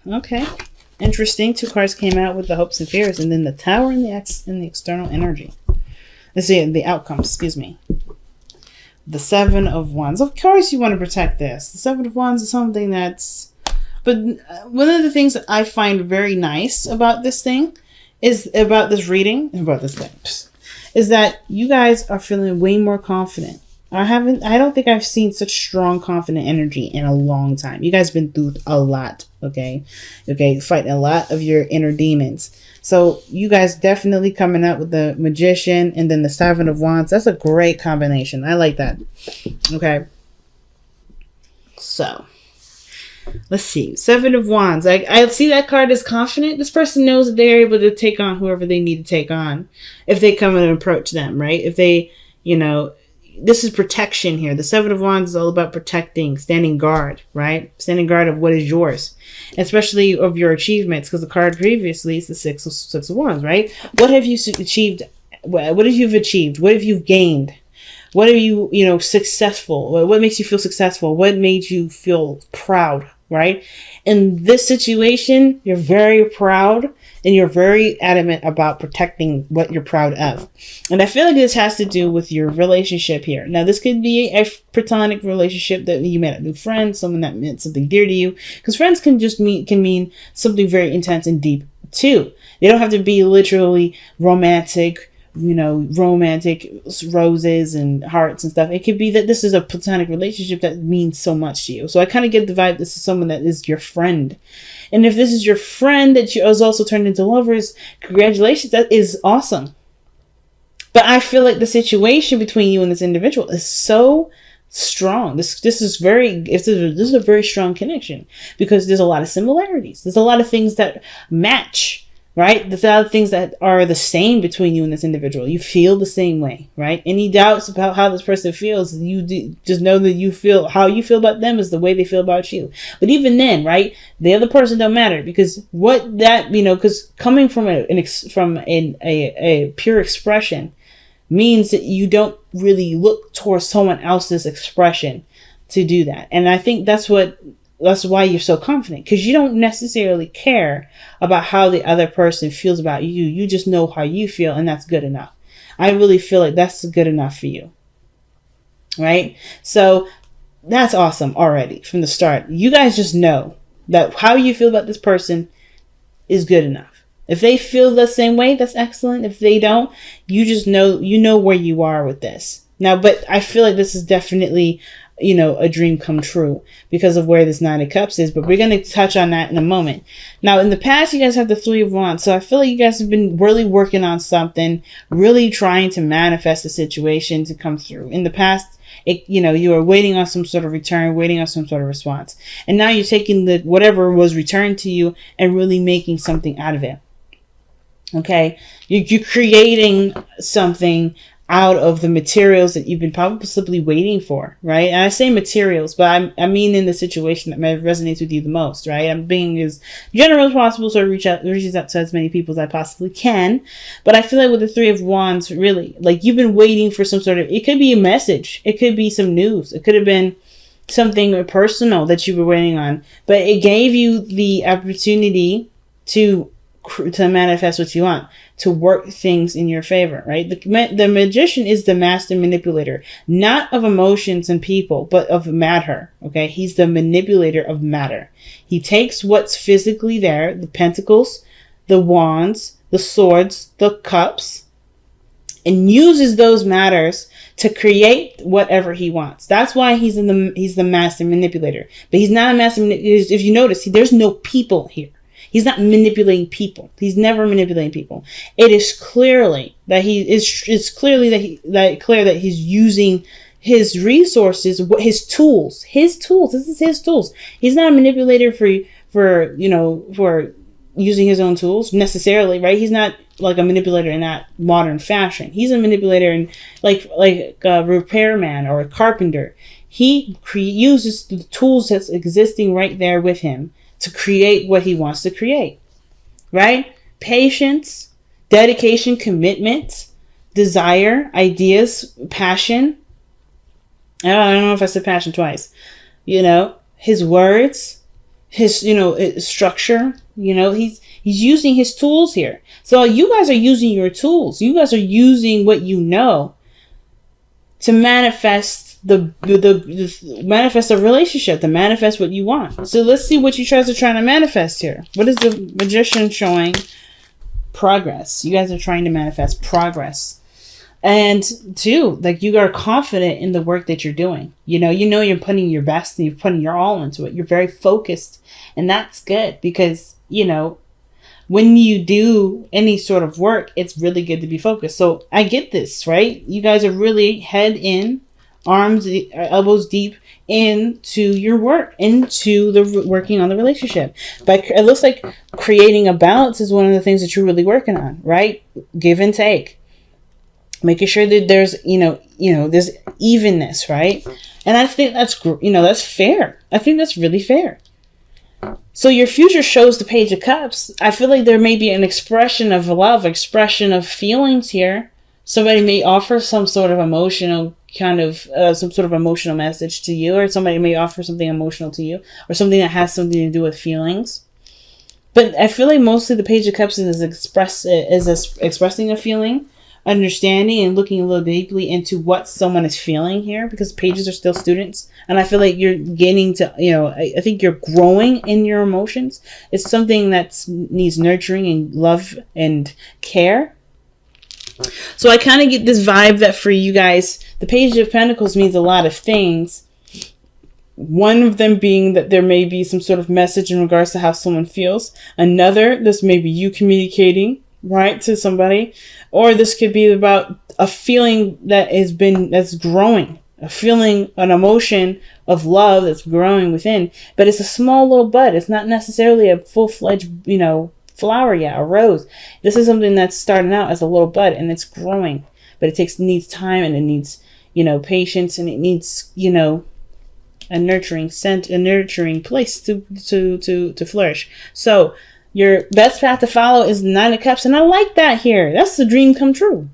Okay. Interesting. Two cards came out with the hopes and fears, and then the Tower and the external energy. Let's see the outcome. Excuse me. The Seven of Wands. Of course, you want to protect this. The Seven of Wands is something that's. But one of the things that I find very nice about this thing is about this reading, about this thing, is that you guys are feeling way more confident. I don't think I've seen such strong, confident energy in a long time. You guys been through a lot, okay? Okay, fighting a lot of your inner demons. So you guys definitely coming out with the Magician and then the Seven of Wands. That's a great combination. I like that. Okay. So, let's see. Seven of Wands. I see that card as confident. This person knows that they're able to take on whoever they need to take on if they come and approach them, right? If they, this is protection here. The Seven of Wands is all about protecting, standing guard, right? Standing guard of what is yours, especially of your achievements, because the card previously is the Six of Wands, right? What have you achieved? What have you achieved? What have you gained? What are you, successful? What makes you feel successful? What made you feel proud, right? In this situation, you're very proud and you're very adamant about protecting what you're proud of. And I feel like this has to do with your relationship here. Now, this could be a platonic relationship that you met a new friend, someone that meant something dear to you. Because friends can mean something very intense and deep too. They don't have to be literally romantic, romantic roses and hearts and stuff. It could be that this is a platonic relationship that means so much to you. So I kind of get the vibe this is someone that is your friend. And if this is your friend that you is also turned into lovers, congratulations. That is awesome. But I feel like the situation between you and this individual is so strong. This is a very strong connection because there's a lot of similarities. There's a lot of things that match. Right? There's a lot of things that are the same between you and this individual. You feel the same way, right? Any doubts about how this person feels, just know that how you feel about them is the way they feel about you. But even then, right? The other person don't matter because because coming from a pure expression means that you don't really look towards someone else's expression to do that. And I think that's why you're so confident, because you don't necessarily care about how the other person feels about you. You just know how you feel, and that's good enough. I really feel like that's good enough for you. Right? So that's awesome already from the start. You guys just know that how you feel about this person is good enough. If they feel the same way, that's excellent. If they don't, you just know where you are with this. Now, but I feel like this is definitely a dream come true because of where this Nine of Cups is, but we're going to touch on that in a moment. Now, in the past, you guys have the Three of Wands, so I feel like you guys have been really working on something, really trying to manifest a situation to come through. In the past, you were waiting on some sort of return, waiting on some sort of response, and now you're taking whatever was returned to you and really making something out of it. Okay, you're creating something out of the materials that you've been possibly waiting for, right? And I say materials, but I mean in the situation that resonates with you the most, right? I'm being as general as possible, so it reaches out to as many people as I possibly can. But I feel like with the Three of Wands, really, like you've been waiting for some sort of, it could be a message, it could be some news, it could have been something personal that you were waiting on, but it gave you the opportunity to manifest what you want, to work things in your favor, right? The Magician is the master manipulator, not of emotions and people, but of matter, okay? He's the manipulator of matter. He takes what's physically there, the pentacles, the wands, the swords, the cups, and uses those matters to create whatever he wants. That's why he's the master manipulator. But he's not a master manipulator. If you notice, there's no people here. He's not manipulating people. He's never manipulating people. It is clearly that it's clear that he's using his resources, his tools. This is his tools. He's not a manipulator for using his own tools necessarily, right? He's not like a manipulator in that modern fashion. He's a manipulator in like a repairman or a carpenter. He uses the tools that's existing right there with him to create what he wants to create, right? Patience, dedication, commitment, desire, ideas, passion. I don't know if I said passion twice. His words, his, structure. He's using his tools here. So you guys are using your tools. You guys are using what you know to manifest the manifest a relationship, to manifest what you want. So let's see what you guys are trying to manifest here. What is the Magician showing? Progress. You guys are trying to manifest progress. And two, like, you are confident in the work that you're doing. You're putting your best and you're putting your all into it. You're very focused, and that's good because, when you do any sort of work, it's really good to be focused. So I get this, right? You guys are really head in, arms, elbows deep into your work, into the working on the relationship. But it looks like creating a balance is one of the things that you're really working on, right? Give and take. Making sure that there's, there's evenness, right? And I think that's fair. I think that's really fair. So your future shows the Page of Cups. I feel like there may be an expression of love, expression of feelings here. Somebody may offer some sort of emotional some sort of emotional message to you, or somebody may offer something emotional to you, or something that has something to do with feelings. But I feel like mostly the Page of Cups is expressing a feeling, understanding, and looking a little deeply into what someone is feeling here, because pages are still students, and I feel like you're getting to, I think you're growing in your emotions. It's something that needs nurturing and love and care. So I kind of get this vibe that for you guys, the Page of Pentacles means a lot of things. One of them being that there may be some sort of message in regards to how someone feels. Another, this may be you communicating, right, to somebody. Or this could be about a feeling that's growing. A feeling, an emotion of love that's growing within. But it's a small little bud. It's not necessarily a full-fledged, flower yet, a rose. This is something that's starting out as a little bud and it's growing. But it needs time, and it needs, patience, and it needs, a nurturing place to flourish. So your best path to follow is the Nine of Cups, and I like that here. That's the dream come true,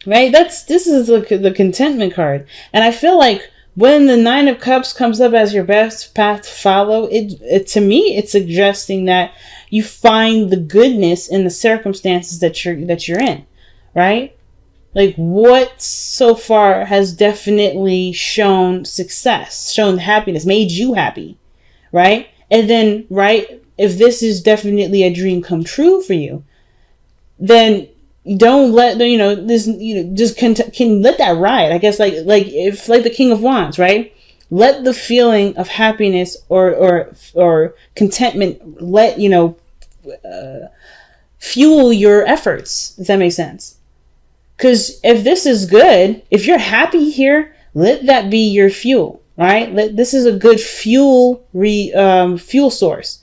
right? This is the contentment card, and I feel like when the Nine of Cups comes up as your best path to follow, it to me it's suggesting that you find the goodness in the circumstances that you're in, right? Like, what so far has definitely shown success, shown happiness, made you happy, right? And then, right, if this is definitely a dream come true for you, then don't let just can let that ride. I guess like the King of Wands, right? Let the feeling of happiness or contentment fuel your efforts. If that makes sense. Because if this is good, if you're happy here, let that be your fuel, right? This is a good fuel source.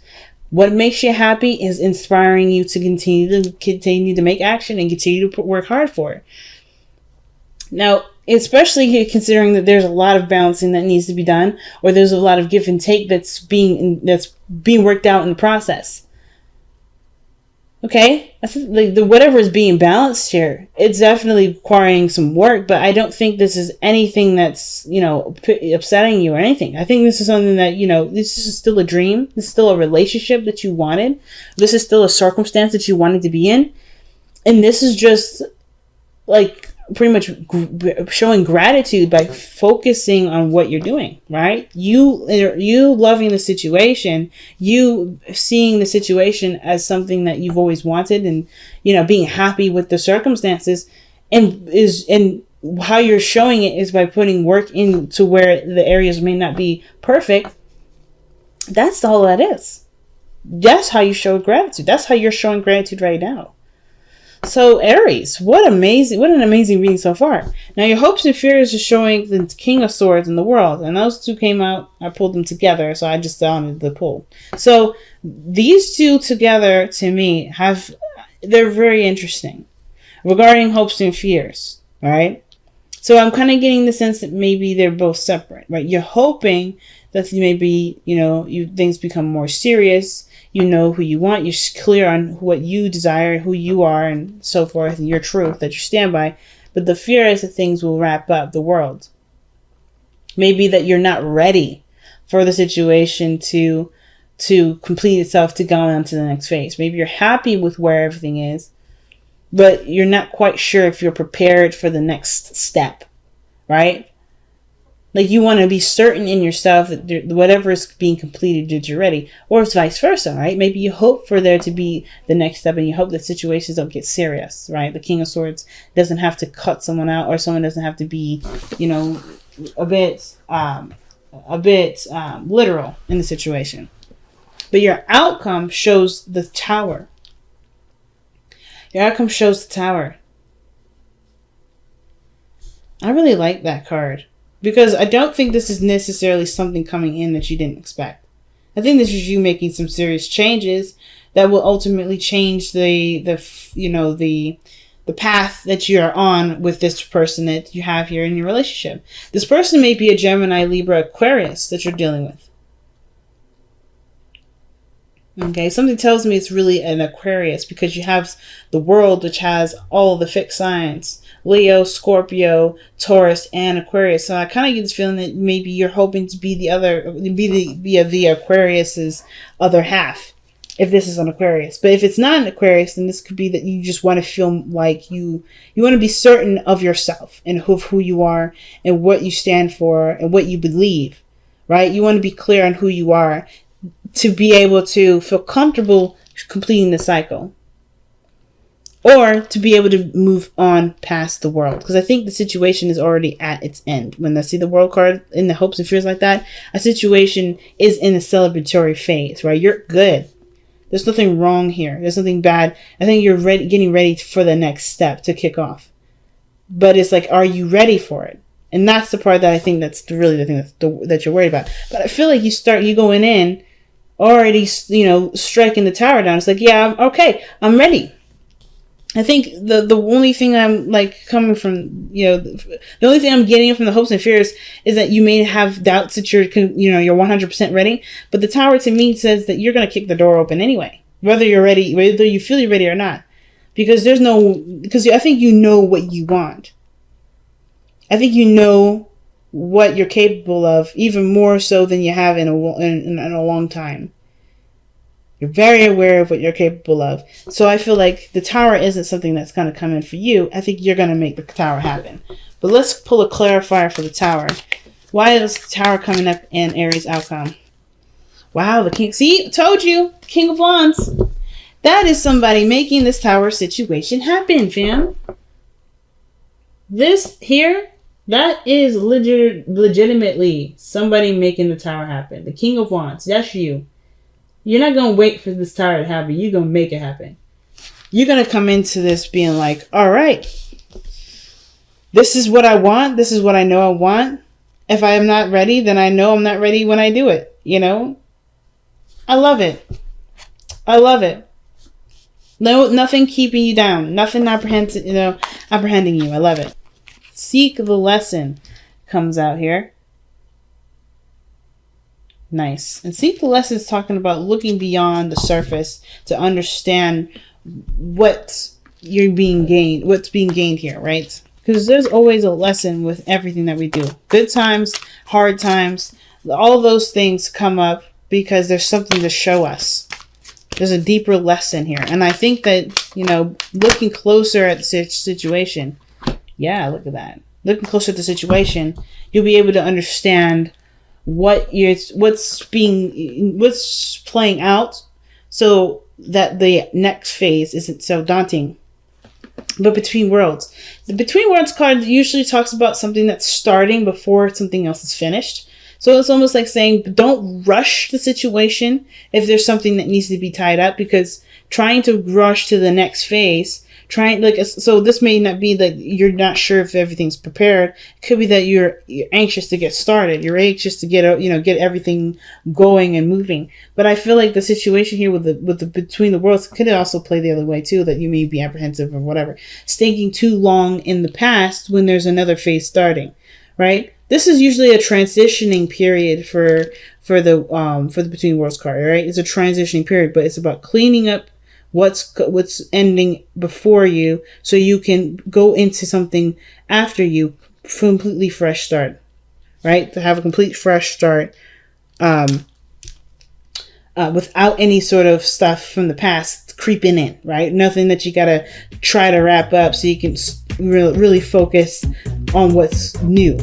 What makes you happy is inspiring you to continue to make action and continue to work hard for it. Now, especially considering that there's a lot of balancing that needs to be done, or there's a lot of give and take that's being worked out in the process. Okay, I think like whatever is being balanced here, it's definitely requiring some work, but I don't think this is anything that's, upsetting you or anything. I think this is something that, this is still a dream. This is still a relationship that you wanted. This is still a circumstance that you wanted to be in. And this is just like pretty much showing gratitude by focusing on what you're doing, right? You loving the situation, you seeing the situation as something that you've always wanted, and being happy with the circumstances, and how you're showing it is by putting work into where the areas may not be perfect. That's all that is. That's how you show gratitude. That's how you're showing gratitude right now. So Aries, what an amazing reading so far. Now your hopes and fears are showing the King of Swords in the World, and those two came out. I pulled them together, so I just wanted the pull. So these two together, to me, they're very interesting regarding hopes and fears. All right. So I'm kind of getting the sense that maybe they're both separate, right? You're hoping that maybe things become more serious. You know who you want. You're clear on what you desire, who you are, and so forth, and your truth that you stand by. But the fear is that things will wrap up the world. Maybe that you're not ready for the situation to to complete itself to go on to the next phase. Maybe you're happy with where everything is, but you're not quite sure if you're prepared for the next step, right? Like you want to be certain in yourself that whatever is being completed, that you're ready, or it's vice versa, right? Maybe you hope for there to be the next step, and you hope that situations don't get serious, right? The King of Swords doesn't have to cut someone out, or someone doesn't have to be, a bit literal in the situation. But your outcome shows the Tower. Your outcome shows the Tower. I really like that card. Because I don't think this is necessarily something coming in that you didn't expect. I think this is you making some serious changes that will ultimately change the path that you are on with this person that you have here in your relationship. This person may be a Gemini, Libra, Aquarius that you're dealing with. Okay, something tells me it's really an Aquarius because you have the World, which has all the fixed signs: Leo, Scorpio, Taurus, and Aquarius. So I kind of get this feeling that maybe you're hoping to be the Aquarius's other half, if this is an Aquarius. But if it's not an Aquarius, then this could be that you just want to feel like you want to be certain of yourself and of who you are and what you stand for and what you believe, right? You want to be clear on who you are to be able to feel comfortable completing the cycle, or to be able to move on past the World. Because I think the situation is already at its end. When I see the World card in the hopes and fears like that, a situation is in a celebratory phase, right? You're good. There's nothing wrong here. There's nothing bad. I think you're getting ready for the next step to kick off. But it's like, are you ready for it? And that's the part that I think that's really the thing that you're worried about. But I feel like you going in already, striking the Tower down. It's like, yeah, okay, I'm ready. I think the only thing I'm like coming from, the only thing I'm getting from the hopes and fears is that you may have doubts that you're 100% ready. But the Tower to me says that you're going to kick the door open anyway, whether you're ready, whether you feel you're ready or not, because I think you know what you want. I think you know what you're capable of, even more so than you have in a long time. You're very aware of what you're capable of. So I feel like the Tower isn't something that's going to come in for you. I think you're going to make the Tower happen. But let's pull a clarifier for the Tower. Why is the Tower coming up in Aries outcome? Wow, the King. See, told you. King of Wands. That is somebody making this Tower situation happen, fam. This here, that is legitimately somebody making the Tower happen. The King of Wands. That's you. You're not going to wait for this Tower to happen. You're going to make it happen. You're going to come into this being like, all right, this is what I want. This is what I know I want. If I am not ready, then I know I'm not ready when I do it. I love it. I love it. No, nothing keeping you down. Nothing apprehending you. I love it. Seek the lesson comes out here. Nice. And seek the lesson is talking about looking beyond the surface to understand what's being gained here, right? Because there's always a lesson with everything that we do. Good times, hard times, all of those things come up because there's something to show us. There's a deeper lesson here. And I think that, looking closer at the situation, yeah, look at that. Looking closer at the situation, you'll be able to understand what's playing out, so that the next phase isn't so daunting. But Between Worlds. The Between Worlds card usually talks about something that's starting before something else is finished. So it's almost like saying, don't rush the situation if there's something that needs to be tied up, because trying to rush to the next phase, so this may not be that you're not sure if everything's prepared. It could be that you're anxious to get started. You're anxious to get everything going and moving. But I feel like the situation here with the Between the Worlds could also play the other way too, that you may be apprehensive or whatever, stinking too long in the past when there's another phase starting, right? This is usually a transitioning period for the Between Worlds card, right? It's a transitioning period, but it's about cleaning up what's ending before you, so you can go into something after you, completely fresh start, right? To have a complete fresh start without any sort of stuff from the past creeping in, right? Nothing that you gotta try to wrap up, so you can really focus on what's new.